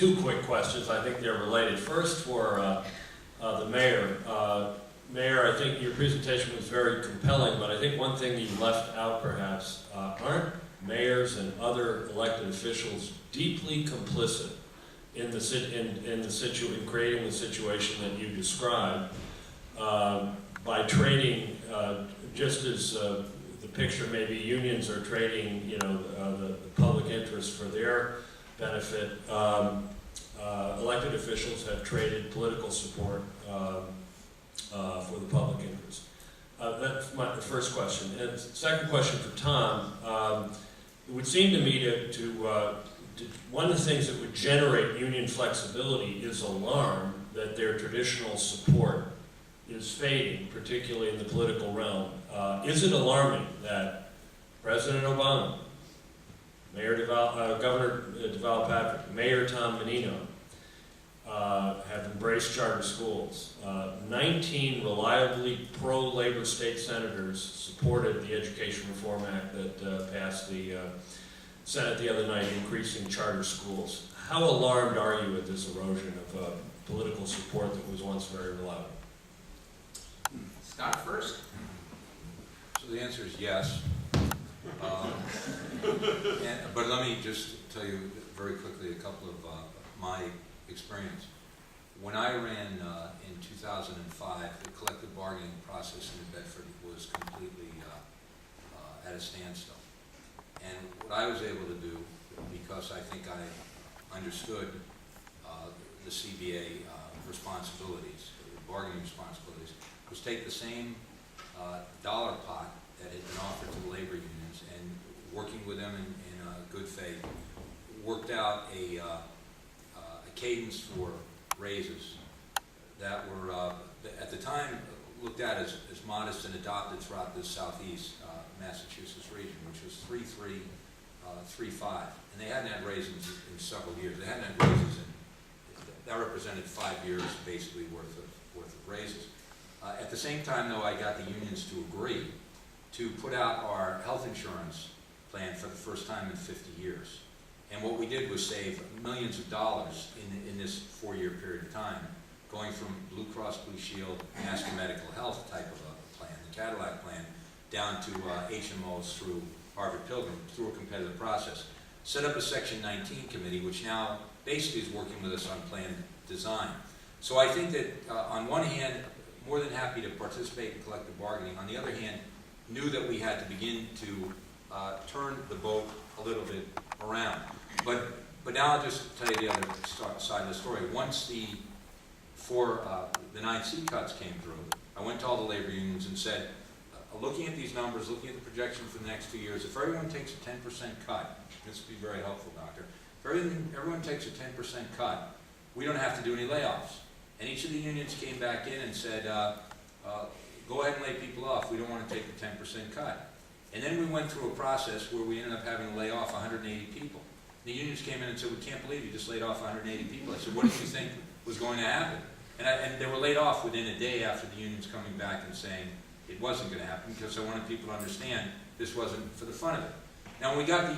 two quick questions. I think they're related. First, for the mayor. Mayor, I think your presentation was very compelling, but I think one thing that you left out perhaps, aren't mayors and other elected officials deeply complicit in in creating the situation that you described by trading, just as the picture maybe unions are trading, the public interest for their benefit. Elected officials have traded political support for the public interest. That's my first question. And second question for Tom. It would seem to me one of the things that would generate union flexibility is alarm that their traditional support is fading, particularly in the political realm. Is it alarming that President Obama, Governor Deval Patrick, Mayor Tom Menino have embraced charter schools? 19 reliably pro-labor state senators supported the Education Reform Act that passed the Senate the other night, increasing charter schools. How alarmed are you at this erosion of political support that was once very reliable? Scott first. So the answer is yes. But let me just tell you very quickly a couple of my experience. When I ran in 2005, the collective bargaining process in Bedford was completely at a standstill. And what I was able to do, because I think I understood the CBA responsibilities, the bargaining responsibilities, was take the same dollar pot that had been offered to the labor unions and working with them in good faith, worked out a cadence for raises that were, at the time, looked at as modest and adopted throughout the southeast Massachusetts region, which was 3.3, 3.5. And they hadn't had raises in several years. They hadn't had raises that represented 5 years basically worth of raises. At the same time, though, I got the unions to agree to put out our health insurance plan for the first time in 50 years. And what we did was save millions of dollars in this 4-year period of time, going from Blue Cross Blue Shield, Master Medical Health type of a plan, the Cadillac plan, down to HMOs through Harvard Pilgrim, through a competitive process. Set up a Section 19 committee, which now basically is working with us on plan design. So I think that on one hand, more than happy to participate in collective bargaining. On the other hand, knew that we had to begin to turn the boat a little bit around. But now I'll just tell you the other side of the story. Once the 9C cuts came through, I went to all the labor unions and said, looking at these numbers, looking at the projection for the next 2 years, if everyone takes a 10% cut, this would be very helpful, Doctor. If everyone takes a 10% cut, we don't have to do any layoffs. And each of the unions came back in and said, go ahead and lay people off. We don't want to take the 10% cut. And then we went through a process where we ended up having to lay off 180 people. The unions came in and said, we can't believe you just laid off 180 people. I said, what did you think was going to happen? And they were laid off within a day after the unions coming back and saying it wasn't going to happen, because I wanted people to understand this wasn't for the fun of it. Now, when we got the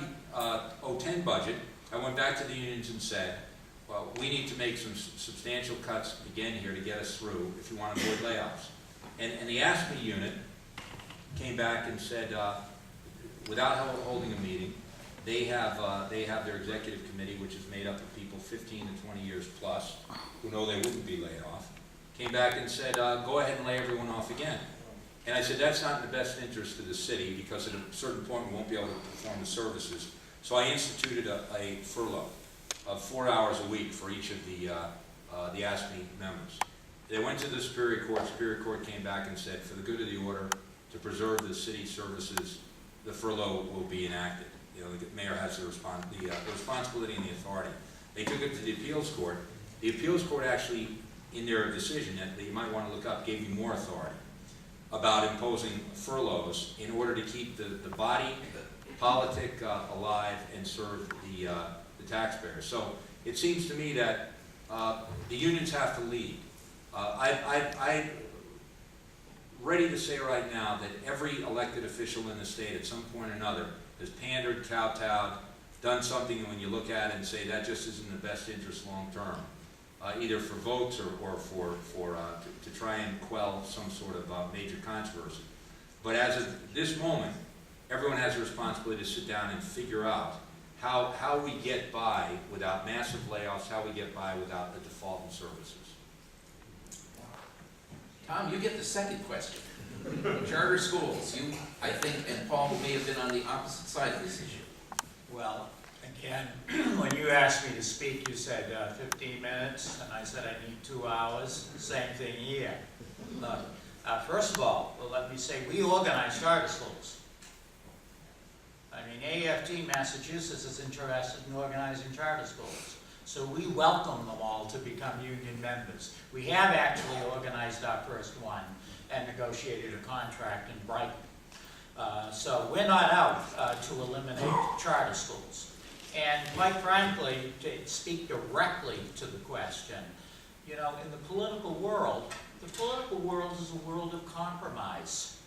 2010 budget, I went back to the unions and said, well, we need to make some substantial cuts again here to get us through if you want to avoid layoffs. And the ASME unit came back and said, without holding a meeting, they have their executive committee, which is made up of people 15 to 20 years plus, who know they wouldn't be laid off, came back and said, go ahead and lay everyone off again. And I said, that's not in the best interest of the city, because at a certain point we won't be able to perform the services. So I instituted a furlough of 4 hours a week for each of the ASME members. They went to the Superior Court. Superior Court came back and said, for the good of the order, to preserve the city services, the furlough will be enacted. The mayor has the responsibility and the authority. They took it to the appeals court. The appeals court actually, in their decision that you might want to look up, gave me more authority about imposing furloughs in order to keep the body politic alive and serve the taxpayers. So it seems to me that the unions have to lead. I'm ready to say right now that every elected official in the state at some point or another has pandered, kowtowed, done something, and when you look at it and say that just isn't in the best interest long-term, either for votes or to try and quell some sort of major controversy. But as of this moment, everyone has a responsibility to sit down and figure out how we get by without massive layoffs, how we get by without the default in services. Tom, you get the second question. Charter schools, you, I think, and Paul may have been on the opposite side of this issue. Well, again, when you asked me to speak, you said 15 minutes, and I said I need 2 hours. Same thing here. Look, first of all, well, let me say we organize charter schools. I mean, AFT Massachusetts is interested in organizing charter schools. So we welcome them all to become union members. We have actually organized our first one and negotiated a contract in Brighton. So we're not out to eliminate charter schools. And quite frankly, to speak directly to the question, you know, in the political world is a world of compromise.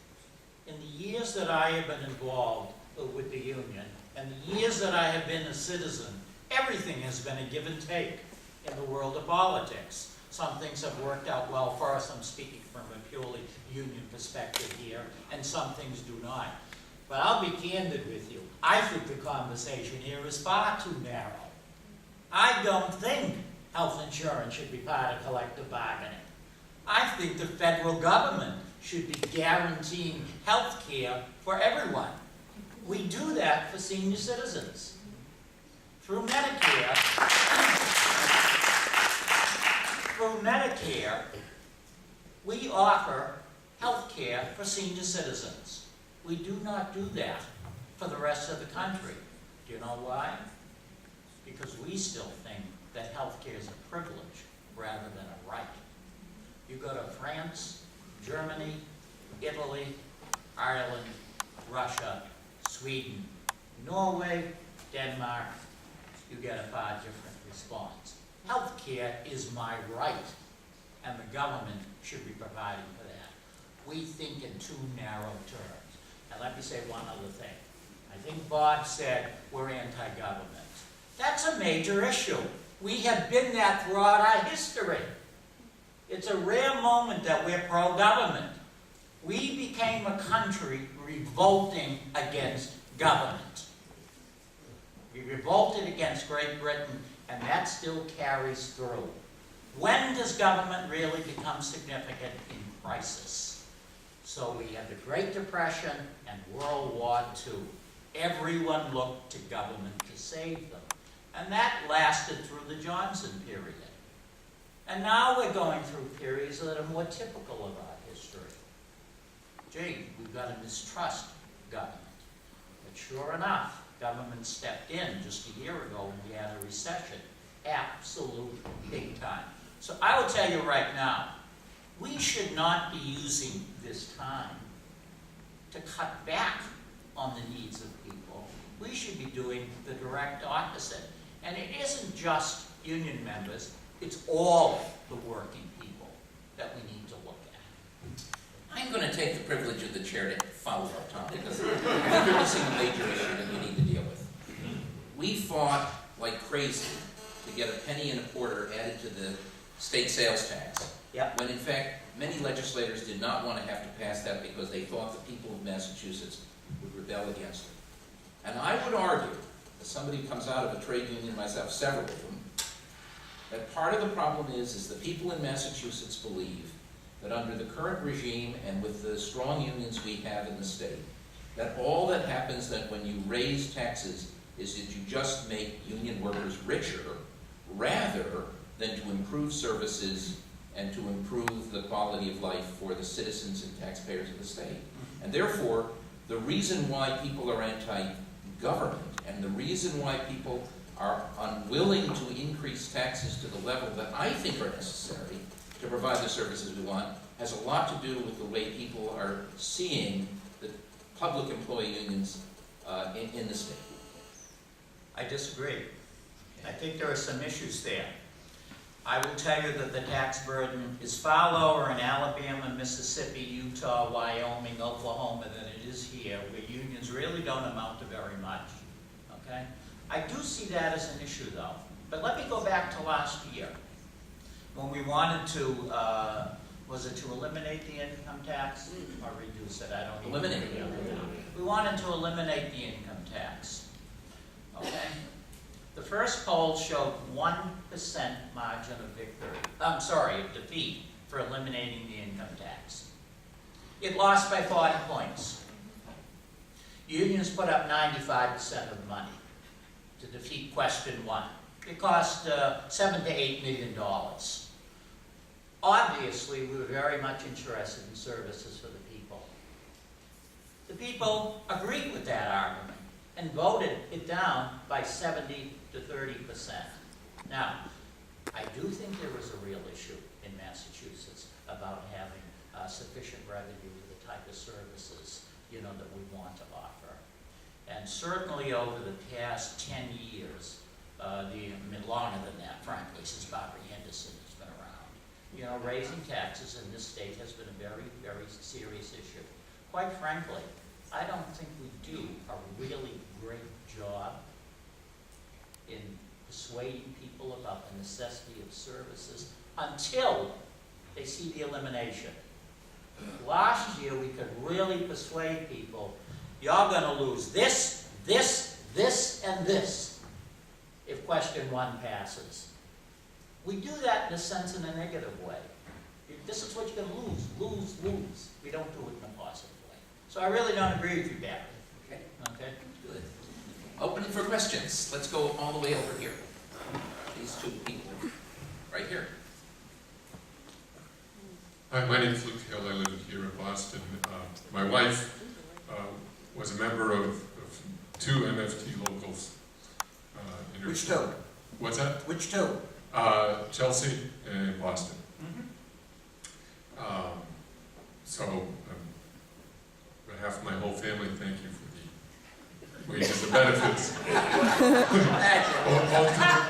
In the years that I have been involved with the union, and the years that I have been a citizen, everything has been a give and take in the world of politics. Some things have worked out well for us. I'm speaking from a purely union perspective here, and some things do not. But I'll be candid with you. I think the conversation here is far too narrow. I don't think health insurance should be part of collective bargaining. I think the federal government should be guaranteeing health care for everyone. We do that for senior citizens. Through Medicare, we offer health care for senior citizens. We do not do that for the rest of the country. Do you know why? Because we still think that health care is a privilege rather than a right. You go to France, Germany, Italy, Ireland, Russia, Sweden, Norway, Denmark, you get a far different response. Health care is my right, and the government should be providing for that. We think in too narrow terms. And let me say one other thing. I think Bob said we're anti-government. That's a major issue. We have been that throughout our history. It's a rare moment that we're pro-government. We became a country revolting against government. We revolted against Great Britain, and that still carries through. When does government really become significant? In crisis. So we had the Great Depression and World War II. Everyone looked to government to save them. And that lasted through the Johnson period. And now we're going through periods that are more typical of our history. Gee, we've got to mistrust government. But sure enough, government stepped in just a year ago when we had a recession. Absolute big time. So I will tell you right now, we should not be using this time to cut back on the needs of people. We should be doing the direct opposite. And it isn't just union members, it's all the working people that we need to look at. I'm going to take the privilege of the chair to follow up, Tom, because I think you're missing a major issue that we need to deal with. We fought like crazy to get a penny and a quarter added to the state sales tax. Yep. When in fact, many legislators did not want to have to pass that because they thought the people of Massachusetts would rebel against it. And I would argue, as somebody who comes out of a trade union myself, several of them, that part of the problem is the people in Massachusetts believe that under the current regime and with the strong unions we have in the state, that all that happens that when you raise taxes is that you just make union workers richer rather than to improve services and to improve the quality of life for the citizens and taxpayers of the state. And therefore, the reason why people are anti-government and the reason why people are unwilling to increase taxes to the level that I think are necessary to provide the services we want has a lot to do with the way people are seeing the public employee unions in the state. I disagree. I think there are some issues there. I will tell you that the tax burden is far lower in Alabama, Mississippi, Utah, Wyoming, Oklahoma than it is here, where unions really don't amount to very much. Okay? I do see that as an issue though. But let me go back to last year, when we wanted to, was it to eliminate the income tax or reduce it? I don't even Eliminate it. remember now. We wanted to eliminate the income tax, okay? The first poll showed 1% margin of victory, of defeat for eliminating the income tax. It lost by 40 points. Unions put up 95% of the money to defeat question 1. It cost $7 to $8 million. Obviously, we were very much interested in services for the people. The people agreed with that argument and voted it down by 70 to 30%. Now, I do think there was a real issue in Massachusetts about having sufficient revenue for the type of services, you know, that we want to offer. And certainly over the past 10 years, longer than that, frankly, since Barbara Henderson has been around, you know, raising taxes in this state has been a very, very serious issue. Quite frankly, I don't think we do a really great job in persuading people about the necessity of services until they see the elimination. Last year, we could really persuade people, you're going to lose this, this, this, and this if question 1 passes. We do that in a sense in a negative way. This is what you're going to lose, lose, lose. We don't do it in a positive way. So I really don't agree with you, Barry. Okay, Okay? good. Opening for questions. Let's go all the way over here. These two people, right here. Hi, my name is Luke Hill. I live here in Boston. My wife was a member of 2 MFT locals. In her Which 2? What's that? Which 2? Chelsea and Boston. So, on behalf of my whole family, thank you for the wages and benefits.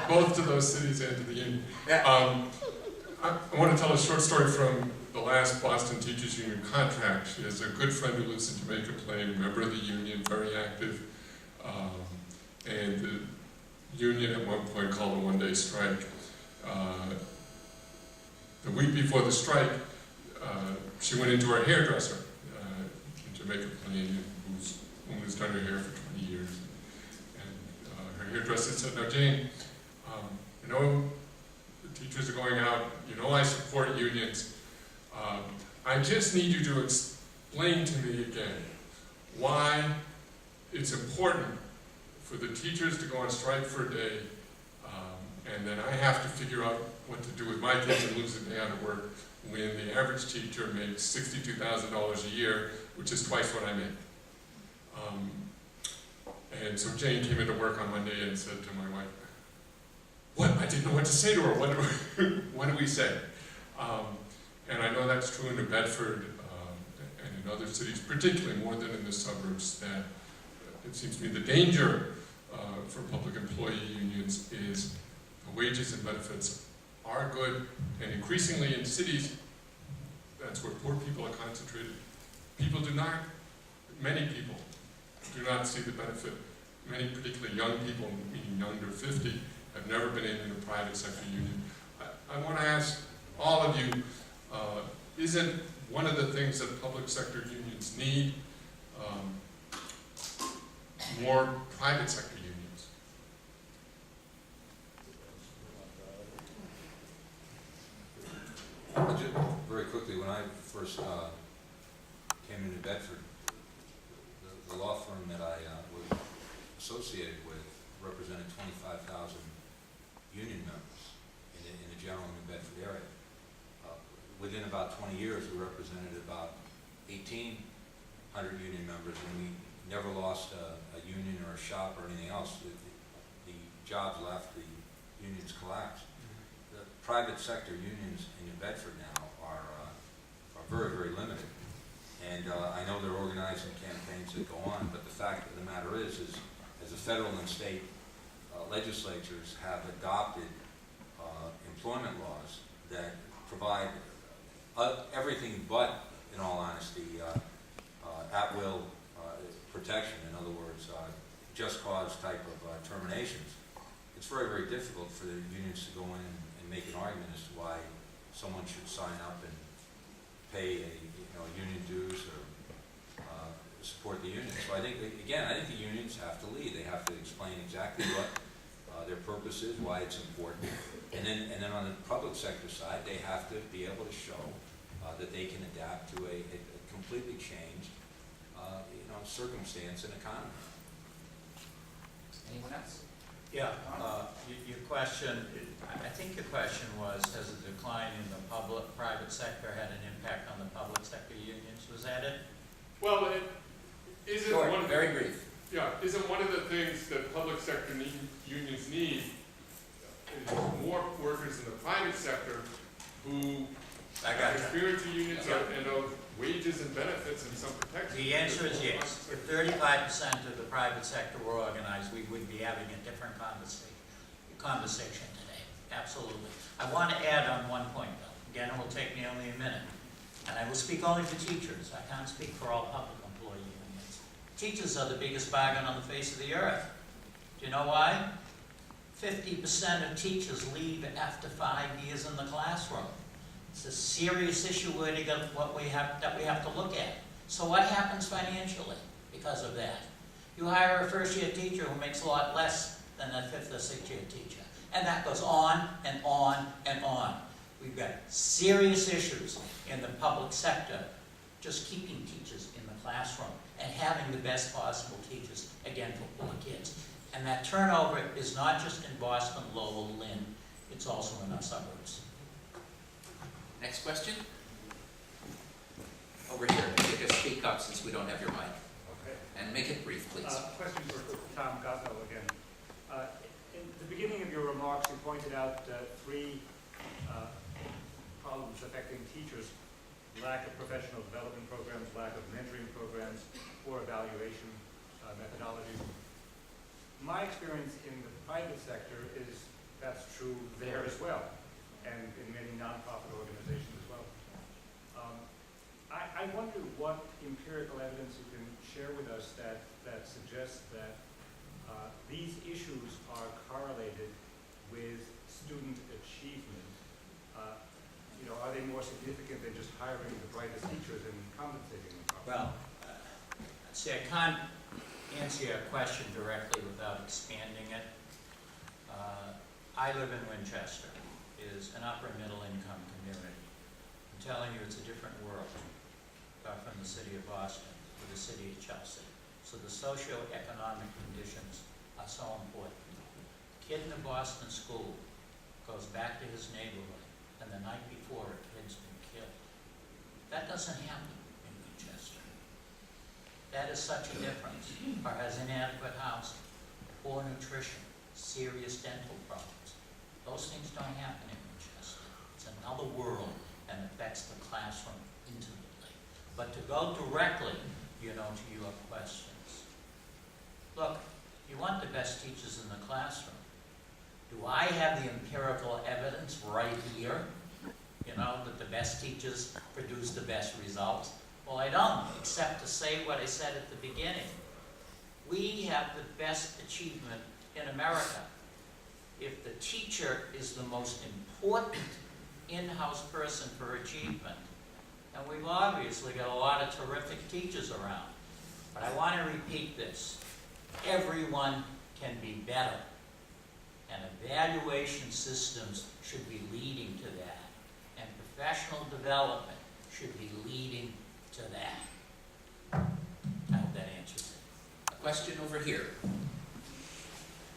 both to those cities and to the union. I want to tell a short story from the last Boston Teachers Union contract. She has a good friend who lives in Jamaica Plain, member of the union, very active. And the union at one point called a one-day strike. The week before the strike, she went into her hairdresser in Jamaica Plain, who's done her hair for 20 years. And her hairdresser said, "Now Jane, you know, the teachers are going out, you know I support unions. I just need you to explain to me again why it's important for the teachers to go on strike for a day, and then I have to figure out what to do with my kids and lose a day out of work when the average teacher makes $62,000 a year, which is twice what I make." And so Jane came into work on Monday and said to my wife, "What? I didn't know what to say to her. What do we say?" And I know that's true in New Bedford and in other cities, particularly more than in the suburbs, that it seems to me the danger for public employee unions is the wages and benefits are good, and increasingly in cities, that's where poor people are concentrated. Many people do not see the benefit. Many, particularly young people, meaning under 50, have never been in a private sector union. I want to ask all of you, isn't one of the things that public sector unions need more private sector unions? Just very quickly, when I first came into Bedford, the law firm that I was associated with represented 25,000 union members in the general New Bedford area. Within about 20 years, we represented about 1,800 union members, and we never lost a union or a shop or anything else. The jobs left, the unions collapsed. The private sector unions in New Bedford now are very, very limited. And I know they're organizing campaigns that go on, but the fact of the matter is as the federal and state legislatures have adopted employment laws that provide everything but, in all honesty, at-will protection. In other words, just cause type of terminations, it's very, very difficult for the unions to go in and make an argument as to why someone should sign up and pay union dues or support the union. So I think, again, I think the unions have to lead. They have to explain exactly what their purpose is, why it's important. And then on the public sector side, they have to be able to show that they can adapt to a completely changed circumstance and economy. Anyone else? Yeah, your question, I think your question was, has the decline in the private sector had an impact on the public sector unions? Was that it? Well, isn't Short, one of very brief. isn't one of the things that public sector unions need is more workers in the private sector who have experience in unions and know wages and benefits and some protection? The answer is yes. If 35% of the private sector were organized, we would be having a different conversation today. Absolutely. I want to add on one point, though. Again, it will take me only a minute. And I will speak only for teachers. I can't speak for all public employee unions. Teachers are the biggest bargain on the face of the earth. Do you know why? 50% of teachers leave after 5 years in the classroom. It's a serious issue that we have to look at. So what happens financially because of that? You hire a first-year teacher who makes a lot less than a fifth or sixth-year teacher. And that goes on and on and on. We've got serious issues in the public sector just keeping teachers in the classroom and having the best possible teachers, again, for poor kids. And that turnover is not just in Boston, Lowell, Lynn, it's also in our suburbs. Next question? Over here, you can speak up since we don't have your mic. Okay. And make it brief, please. Question for Tom Gosnell again. In the beginning of your remarks, you pointed out three problems affecting teachers: lack of professional development programs, lack of mentoring programs, poor evaluation methodologies. My experience in the private sector is that's true there as well, and in many nonprofit organizations as well. I wonder what empirical evidence you can share with us that suggests that these issues are correlated with student achievement. Are they more significant than just hiring the brightest teachers and compensating them properly? Well, see, I can't answer your question directly without expanding it. I live in Winchester. It is an upper middle income community. I'm telling you, it's a different world from the city of Boston to the city of Chelsea. So the socioeconomic conditions are so important. A kid in a Boston school goes back to his neighborhood, and the night before a kid's been killed. That doesn't happen in Winchester. That is such a difference. Or has inadequate housing, poor nutrition, serious dental problems. Those things don't happen in Winchester. It's another world and affects the classroom intimately. But to go directly, to your questions. Look, you want the best teachers in the classroom. Do I have the empirical evidence right here, that the best teachers produce the best results? Well, I don't, except to say what I said at the beginning. We have the best achievement in America. If the teacher is the most important in-house person for achievement, and we've obviously got a lot of terrific teachers around, but I want to repeat this. Everyone can be better, and evaluation systems should be leading to that, and professional development should be leading to that. I hope that answers it. A question over here.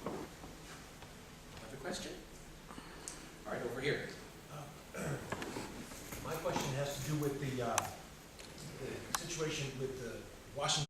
Another question? All right, over here. My question has to do with the situation with the Washington